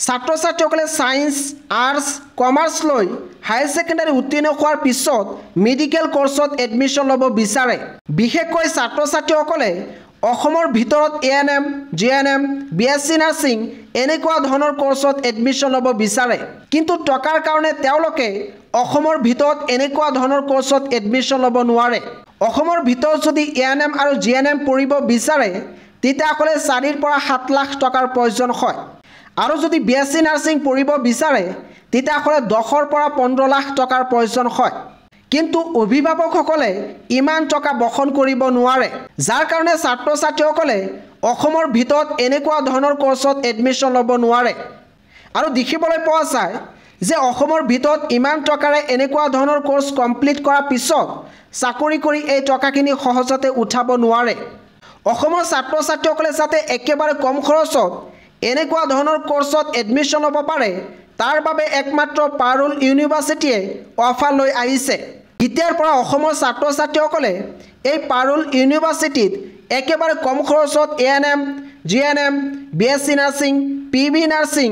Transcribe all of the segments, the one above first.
ছাত্ৰ ছাত্ৰীসকলে science arts commerce লৈ হাই সেকেন্ডাৰী উত্তীৰ্ণ হোৱাৰ পিছত মেডিকেল কোৰ্সত এডমিশন ল'ব বিচাৰে বিশেষকৈ ছাত্ৰ ছাত্ৰীসকলে অসমৰ ভিতৰত এএনএম জিএনএম বিএসসি নাৰ্ছিং এনেকুৱা ধৰণৰ কোৰ্সত এডমিশন ল'ব বিচাৰে কিন্তু টকাৰ কাৰণে তেওঁলোকে অসমৰ ভিতৰত এনেকুৱা ধৰণৰ কোৰ্সত এডমিশন ল'ব নোৱাৰে অসমৰ ভিতৰত যদি এএনএম আৰু জিএনএম পঢ়িব বিচাৰে তেতিয়াহ'লে 4 পৰা 7 লাখ টকাৰ প্ৰয়োজন হয় আৰু যদি বিএসসি নাৰ্ছিং পঢ়িব বিচাৰে তেতিয়াহ'লে 10 পৰা 15 লাখ টকাৰ প্ৰয়োজন হয় কিন্তু অভিভাৱকসকলে ইমান টকা বহন কৰিব নোৱাৰে যাৰ কাৰণে ছাত্ৰ ছাত্ৰীসকলে অসমৰ ভিতৰত এনেকুৱা ধৰণৰ কোৰ্সত এডমিশন ল'ব নোৱাৰে আৰু দেখিবলৈ পোৱা যায় যে অসমৰ ভিতৰত ইমান টকাৰে এনেকুৱা ধৰণৰ কোৰ্স কমপ্লিট কৰাৰ পিছত চাকৰি কৰি এই টকাখিনি সহজতে উঠাব নোৱাৰে অসমৰ ছাত্ৰ ছাত্ৰীসকলে যাতে একেবাৰে কম খৰচত এনেকুৱা ধৰণৰ কোৰ্সত এডমিশন ল'ব পাৰে তাৰ বাবে একমাত্ৰ পাৰুল ইউনিভাৰ্চিটিয়ে অফাৰ লৈ আহিছে ইতিয়াৰ পৰা অসমৰ ছাত্ৰ ছাত্ৰীসকলে এই পাৰুল ইউনিভাৰ্চিটিত একেবাৰে কম খৰচত ANM GNM BSc nursing PB nursing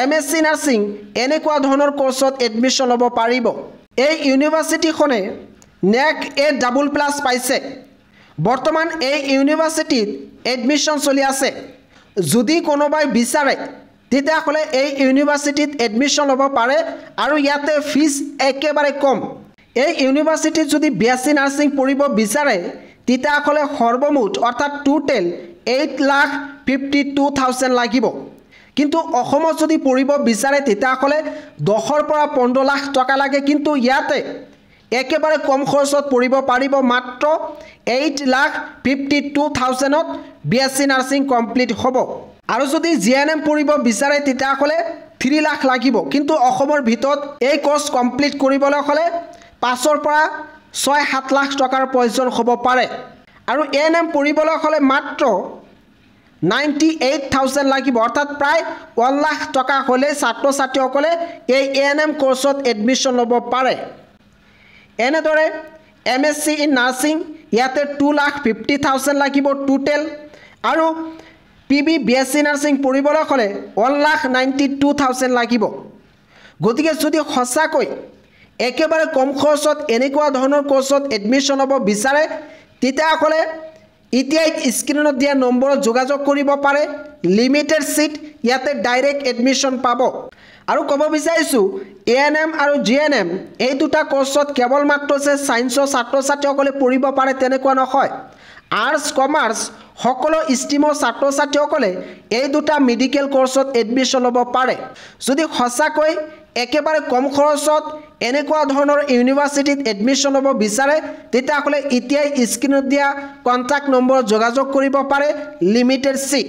MSc nursing এনেকুৱা ধৰণৰ কোৰ্সত এডমিশন ল'ব পাৰিব এই ইউনিভাৰ্চিটিখনে নেক A++ পাইছে বৰ্তমান এই ইউনিভাৰ্চিটিত এডমিশন চলি আছে যদি কোনোবাই বিচাৰে তেতিয়াহ'লে এই ইউনিভাৰ্চিটিত এডমিশন ল'ব পাৰে আৰু ইয়াতে ফিজ একেবাৰে কম এই ইউনিভাৰ্চিটিত যদি বিএসসি নাৰ্ছিং পঢ়িব বিচাৰে তেতিয়াহ'লে সৰ্বমুঠ অৰ্থাৎ টোটেল 8,52,000 লাগিব কিন্তু অসমত যদি পঢ়িব বিচাৰে তেতিয়াহ'লে 10 পৰা 15 লাখ টকা লাগে কিন্তু ইয়াতে একেবাৰে কম খৰচত পঢ়িব পাৰিব মাত্ৰ 8,52,000 ত বিএসসি নাৰ্ছিং কমপ্লিট হ'ব আৰু যদি জিএনএম পঢ়িব বিচাৰে তেতিয়াহ'লে 3 লাখ লাগিব কিন্তু অসমৰ ভিতৰত এই কোৰ্স কমপ্লিট কৰিবলৈ হ'লে 5 পৰা 6-7 লাখ টকাৰ প্ৰয়োজন হ'ব পাৰে আৰু এএনএম পঢ়িবলৈ হ'লে মাত্ৰ 98,000 লাগিব অৰ্থাৎ প্ৰায় 1 লাখ টকা হ'লে ছাত্ৰ ছাত্ৰীসকলে এই এএনএম কোৰ্সত এডমিশন ল'ব পাৰে এনেদৰে এমএসসি ইন নাৰ্ছিং ইয়াতে 2,50,000 লাগিব টোটেল আৰু পিবি বিএসসি নাৰ্ছিং পঢ়িবলৈ হ'লে 1,92,000 লাগিব গতিকে যদি সঁচাকৈ একেবাৰে কম খৰচত এনেকুৱা ধৰণৰ কোৰ্সত এডমিশন ল'ব বিচাৰে তেতিয়াহ'লে ইতিয়াই স্ক্ৰিনত দিয়া নম্বৰত যোগাযোগ কৰিব পাৰে লিমিটেড সিট ইয়াতে ডাইৰেক্ট এডমিশন পাব আৰু ক'ব বিচাৰিছো এএনএম আৰু জিএনএম এই দুটা কোৰ্সত কেৱল মাত্ৰ যে সায়েন্সৰ ছাত্ৰ ছাত্ৰীসকলে পঢ়িব পাৰে তেনেকুৱা নহয় আৰ্টছ কমাৰ্চ সকলো ষ্ট্ৰীমৰ ছাত্ৰ ছাত্ৰীসকলে এই দুটা মেডিকেল কোৰ্সত এডমিশন ল'ব পাৰে যদি সঁচাকৈ একেবাৰে কম খৰচত এনেকুৱা ধৰণৰ ইউনিভাৰ্চিটিত এডমিশন ল'ব বিচাৰে তেতিয়াহ'লে ইতিয়াই স্ক্ৰিনত দিয়া কন্টাক্ট নম্বৰত যোগাযোগ কৰিব পাৰে লিমিটেড সিট